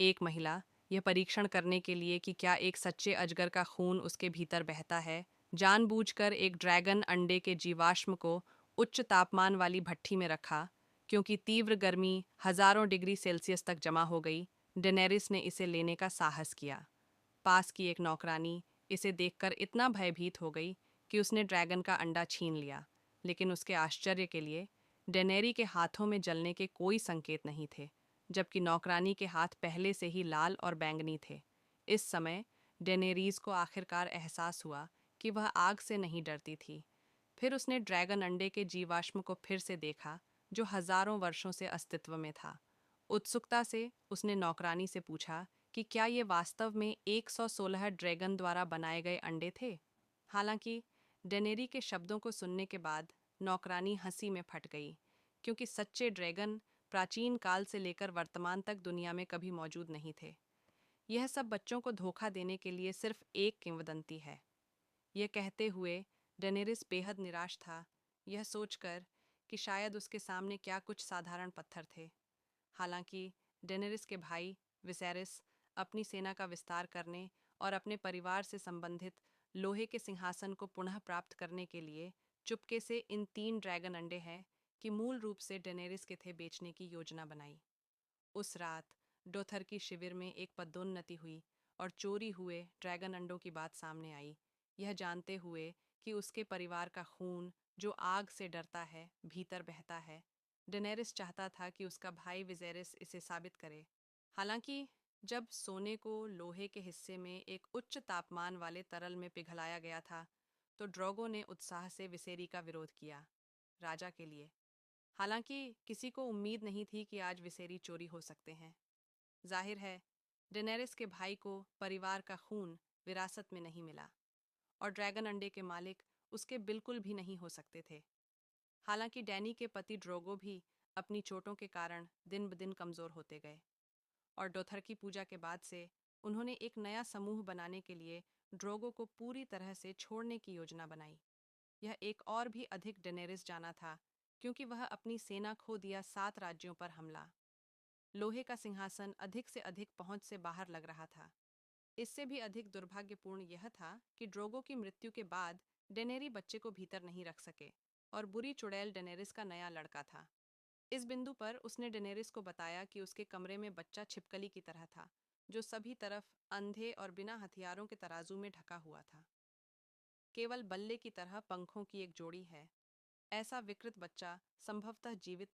एक महिला, यह परीक्षण करने के लिए कि क्या एक सच्चे अजगर का खून उसके भीतर बहता है, जानबूझकर एक ड्रैगन अंडे के जीवाश्म को उच्च तापमान वाली भट्ठी में रखा। क्योंकि तीव्र गर्मी हजारों डिग्री सेल्सियस तक जमा हो गई, डेनेरिस ने इसे लेने का साहस किया। पास की एक नौकरानी इसे देखकर इतना भयभीत हो गई कि उसने ड्रैगन का अंडा छीन लिया, लेकिन उसके आश्चर्य के लिए डेनेरी के हाथों में जलने के कोई संकेत नहीं थे, जबकि नौकरानी के हाथ पहले से ही लाल और बैंगनी थे। इस समय डेनेरीज को आखिरकार एहसास हुआ कि वह आग से नहीं डरती थी। फिर उसने ड्रैगन अंडे के जीवाश्म को फिर से देखा, जो हजारों वर्षों से अस्तित्व में था। उत्सुकता से उसने नौकरानी से पूछा कि क्या ये वास्तव में 116 ड्रैगन द्वारा बनाए गए अंडे थे। हालांकि डेनेरी के शब्दों को सुनने के बाद नौकरानी हंसी में फट गई, क्योंकि सच्चे ड्रैगन प्राचीन काल से लेकर वर्तमान तक दुनिया में कभी मौजूद नहीं थे। यह सब बच्चों को धोखा देने के लिए सिर्फ एक किंवदंती है। यह कहते हुए डेनेरिस बेहद निराश था, यह सोचकर कि शायद उसके सामने क्या कुछ साधारण पत्थर थे। हालांकि डेनेरिस के भाई विसेरिस अपनी सेना का विस्तार करने और अपने परिवार से संबंधित लोहे के सिंहासन को पुनः प्राप्त करने के लिए चुपके से इन 3 ड्रैगन अंडे हैं कि मूल रूप से डेनेरिस के थे बेचने की योजना बनाई। उस रात डोथर की शिविर में एक पदोन्नति हुई और चोरी हुए ड्रैगन अंडों की बात सामने आई, यह जानते हुए कि उसके परिवार का खून, जो आग से डरता है, भीतर बहता है। डेनेरिस चाहता था कि उसका भाई विजेरिस इसे साबित करे। हालांकि जब सोने को लोहे के हिस्से में एक उच्च तापमान वाले तरल में पिघलाया गया था, तो ड्रोगो ने उत्साह से विसेरी का विरोध किया, राजा के लिए। हालांकि किसी को उम्मीद नहीं थी कि आज विसेरी चोरी हो सकते हैं। जाहिर है, डेनेरिस के भाई को परिवार का खून विरासत में नहीं मिला, और ड्रैगन अंडे के मालिक उसके बिल्कुल भी नहीं हो सकते थे। हालांकि डैनी के पति ड्रोगो भी अपनी चोटों के कारण दिन ब दिन कमज़ोर होते गए, और डोथर की पूजा के बाद से उन्होंने एक नया समूह बनाने के लिए ड्रोगो को पूरी तरह से छोड़ने की योजना बनाई। यह एक और भी अधिक डेनेरिस जाना था, क्योंकि वह अपनी सेना खो दिया 7 राज्यों पर हमला। लोहे का सिंहासन अधिक से अधिक पहुंच से बाहर लग रहा था। इससे भी अधिक दुर्भाग्यपूर्ण यह था कि ड्रोगो की मृत्यु के बाद डेनेरी बच्चे को भीतर नहीं रख सके, और बुरी चुड़ैल डेनेरिस का नया लड़का था। इस बिंदु पर उसने डेनेरिस को बताया कि उसके कमरे में बच्चा छिपकली की तरह था, जो सभी तरफ अंधे और बिना हथियारों के तराजू में ढका हुआ था। केवल बल्ले की तरह पंखों की एक जोड़ी है। ऐसा विकृत बच्चा संभवतः जीवित